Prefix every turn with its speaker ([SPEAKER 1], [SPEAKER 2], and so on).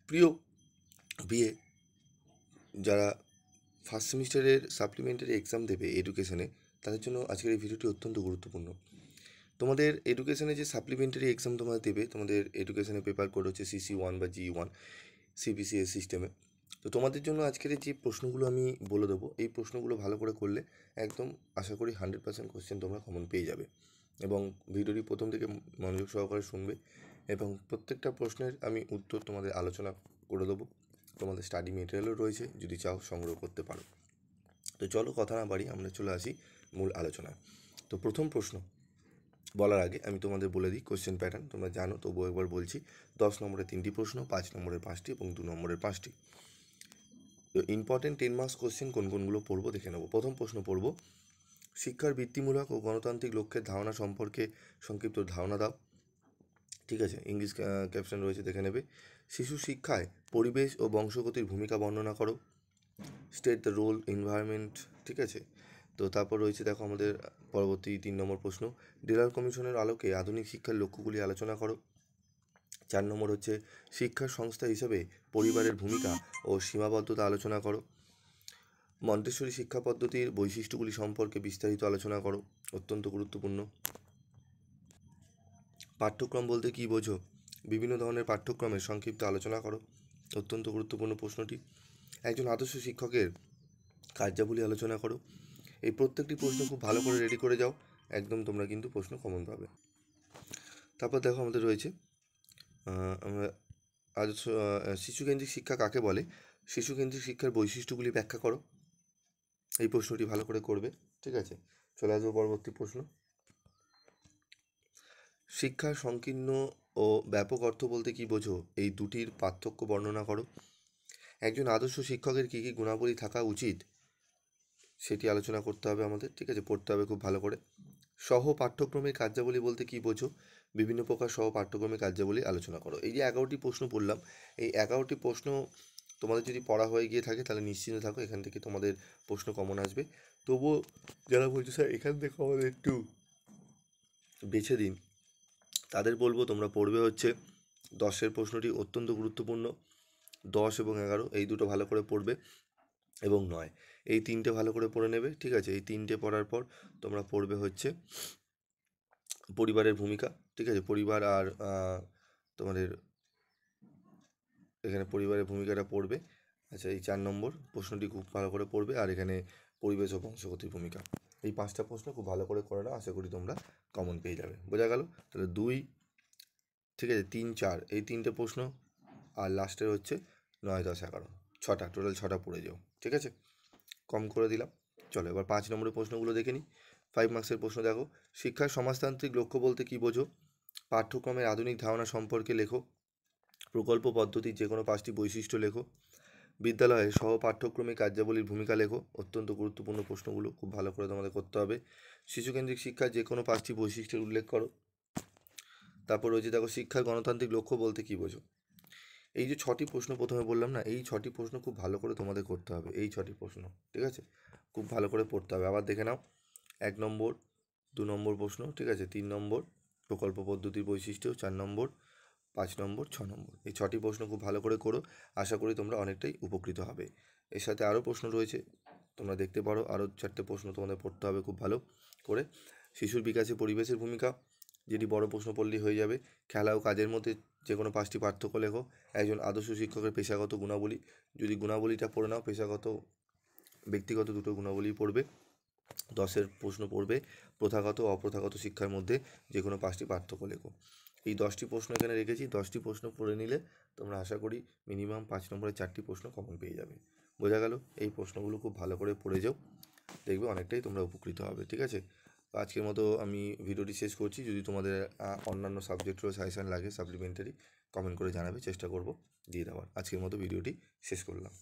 [SPEAKER 1] প্রিয় বিএ যারা ফার্স্ট সেমিস্টারের সাপ্লিমেন্টারি এক্সাম দেবে এডুকেশনে, তাদের জন্য আজকের এই ভিডিওটি অত্যন্ত গুরুত্বপূর্ণ। তোমাদের এডুকেশনে যে সাপ্লিমেন্টারি এক্সাম তোমরা দেবে, তোমাদের এডুকেশনে পেপার কোড হচ্ছে CC1 বা G1 CBCS সিস্টেমে। তো তোমাদের জন্য আজকের যে প্রশ্নগুলো আমি বলে দেবো, এই প্রশ্নগুলো ভালো করে করলে একদম আশা করি 100% কোশ্চেন তোমরা কমন পেয়ে যাবে। এবং ভিডিওটি প্রথম থেকে মনোযোগ সহকারে শুনবে এবং প্রত্যেকটা প্রশ্নের আমি উত্তর তোমাদের আলোচনা করে দেবো। তোমাদের স্টাডি মেটেরিয়ালও রয়েছে, যদি চাও সংগ্রহ করতে পারো। তো চলো কথা না বাড়ি আমরা চলে আসি মূল আলোচনায়। তো প্রথম প্রশ্ন বলার আগে আমি তোমাদের বলে দিই কোশ্চেন প্যাটার্ন, তোমরা জানো তবুও একবার বলছি। 10 নম্বরের 3টি প্রশ্ন, 5 নম্বরের 5টি এবং 2 নম্বরের 5টি। তো ইম্পর্টেন্ট 10 মার্কস কোশ্চেন কোনগুলো পড়বো দেখে নেবো। প্রথম প্রশ্ন পড়বো, শিক্ষার বৃত্তিমূলক ও গণতান্ত্রিক লক্ষ্যের ধারণা সম্পর্কে সংক্ষিপ্ত ধারণা দাও। ঠিক আছে, ইংলিশ ক্যাপশন রয়েছে, দেখে নেবে। শিশু শিক্ষায় পরিবেশ ও বংশগতির ভূমিকা বর্ণনা করো। State the role environment. ঠিক আছে, তো তারপর রয়েছে দেখো আমাদের পরবর্তী 3 নম্বর প্রশ্ন, ডিলার কমিশনের আলোকে আধুনিক শিক্ষার লক্ষ্যগুলি আলোচনা করো। 4 নম্বর হচ্ছে শিক্ষা সংস্থা হিসেবে পরিবারের ভূমিকা ও সীমাবদ্ধতা আলোচনা করো। মন্টেসরি শিক্ষা পদ্ধতির বৈশিষ্ট্যগুলি সম্পর্কে বিস্তারিত আলোচনা করো, অত্যন্ত গুরুত্বপূর্ণ। পাঠ্যক্রম বলতে কী বোঝো? বিভিন্ন ধরনের পাঠ্যক্রমের সংক্ষিপ্ত আলোচনা করো, অত্যন্ত গুরুত্বপূর্ণ প্রশ্নটি। একজন আদর্শ শিক্ষকের কার্যাবলী আলোচনা করো। এই প্রত্যেকটি প্রশ্ন খুব ভালো করে রেডি করে যাও, একদম তোমরা কিন্তু প্রশ্ন কমন পাবে। তারপর দেখো আমাদের রয়েছে আমরা আদর্শ শিশুকেন্দ্রিক শিক্ষা কাকে বলে? শিশুকেন্দ্রিক শিক্ষার বৈশিষ্ট্যগুলি ব্যাখ্যা করো। এই প্রশ্নটি ভালো করে করবে। ঠিক আছে, চলে আসবো পরবর্তী প্রশ্ন। শিক্ষার সংকীর্ণ ও ব্যাপক অর্থ বলতে কী বোঝো? এই দুটির পার্থক্য বর্ণনা করো। একজন আদর্শ শিক্ষকের কী কী গুণাবলী থাকা উচিত সেটি আলোচনা করতে হবে আমাদের। ঠিক আছে, পড়তে হবে খুব ভালো করে। সহ পাঠ্যক্রমের কার্যাবলী বলতে কী বোঝো? বিভিন্ন প্রকার সহ পাঠ্যক্রমের কার্যাবলী আলোচনা করো। এই যে 11টি প্রশ্ন পড়লাম, এই 11টি প্রশ্ন তোমাদের যদি পড়া হয়ে গিয়ে থাকে তাহলে নিশ্চিন্ত থাকো, এখান থেকে তোমাদের প্রশ্ন কমন আসবে। তবুও যারা বলছো স্যার এখান থেকে আমাদের একটু বেছে দিন, তাদের বলবো তোমরা পড়বে হচ্ছে 10-এর প্রশ্নটি অত্যন্ত গুরুত্বপূর্ণ। 10 এবং 11 এই দুটো ভালো করে পড়বে, এবং 9 এই 3টে ভালো করে পড়ে নেবে। ঠিক আছে, এই 3টে পড়ার পর তোমরা পড়বে হচ্ছে পরিবারের ভূমিকা। ঠিক আছে, পরিবার আর তোমাদের এখানে পরিবারের ভূমিকাটা পড়বে। আচ্ছা, এই 4 নম্বর প্রশ্নটি খুব ভালো করে পড়বে, আর এখানে পরিবেশ ও বংশগতির ভূমিকা। এই 5টা প্রশ্ন খুব ভালো করে নাও, আশা করি তোমরা কমন পেয়ে যাবে। বোঝা গেল? তাহলে 2, ঠিক আছে, 3, 4 এই 3টে প্রশ্ন, আর লাস্টের হচ্ছে 9, 10, 11, 6টা, টোটাল 6টা পড়ে যাও। ঠিক আছে, কম করে দিলাম। চলো এবার 5 নম্বরের প্রশ্নগুলো দেখে নিই। 5 মার্কসের প্রশ্ন দেখো, শিক্ষার সমাজতান্ত্রিক লক্ষ্য বলতে কী বোঝো? পাঠ্যক্রমের আধুনিক ধারণা সম্পর্কে লেখো। প্রকল্প পদ্ধতির যে কোনো 5টি বৈশিষ্ট্য লেখো। বিদ্যালয়ে সহ পাঠ্যক্রমিক কার্যাবলীর ভূমিকা লেখো। অত্যন্ত গুরুত্বপূর্ণ প্রশ্নগুলো, খুব ভালো করে তোমাদের করতে হবে। শিশুকেন্দ্রিক শিক্ষার যে কোনো 5টি বৈশিষ্ট্যের উল্লেখ করো। তারপর রয়েছে দেখো, শিক্ষার গণতান্ত্রিক লক্ষ্য বলতে কী বোঝো? এই যে 6টি প্রশ্ন প্রথমে বললাম না, এই 6টি প্রশ্ন খুব ভালো করে তোমাদের করতে হবে। এই 6টি প্রশ্ন, ঠিক আছে, খুব ভালো করে পড়তে হবে। আবার দেখে নাও, 1 নম্বর, 2 নম্বর প্রশ্ন, ঠিক আছে, 3 নম্বর প্রকল্প পদ্ধতির বৈশিষ্ট্য, 4 নম্বর, 5 নম্বর, 6 নম্বর। এই 6টি প্রশ্ন খুব ভালো করে করো, আশা করি তোমরা অনেকটাই উপকৃত হবে। এর সাথে আরও প্রশ্ন রয়েছে, তোমরা দেখতে পারো, আরও 4টে প্রশ্ন তোমাদের পড়তে হবে খুব ভালো করে। শিশুর বিকাশে পরিবেশের ভূমিকা, যেটি বড় প্রশ্ন পড়লেই হয়ে যাবে। খেলা ও কাজের মধ্যে যে কোনো 5টি পার্থক্য লেখো। একজন আদর্শ শিক্ষকের পেশাগত গুণাবলী, যদি গুণাবলীটা পড়ে নাও, পেশাগত ব্যক্তিগত দুটো গুণাবলী পড়বে। 10-এর প্রশ্ন পড়বে প্রথাগত ও অপ্রথাগত শিক্ষার মধ্যে যে কোনো 5টি পার্থক্য লেখো। এই 10টি প্রশ্ন এখানে রেখেছি, 10টি প্রশ্ন পড়ে নিলে তোমরা আশা করি মিনিমাম 5 নম্বরের 4টি প্রশ্ন কমন পেয়ে যাবে। বোঝা গেল? এই প্রশ্নগুলো খুব ভালো করে পড়ে যাও, দেখবে অনেকটাই তোমরা উপকৃত হবে। ঠিক আছে, আজকের মতো আমি ভিডিওটি শেষ করছি। যদি তোমাদের অন্যান্য সাবজেক্টেরও সাজেশান লাগে সাপ্লিমেন্টারি, কমেন্ট করে জানাবে, চেষ্টা করব দিয়ে দেওয়ার। আজকের মতো ভিডিওটি শেষ করলাম।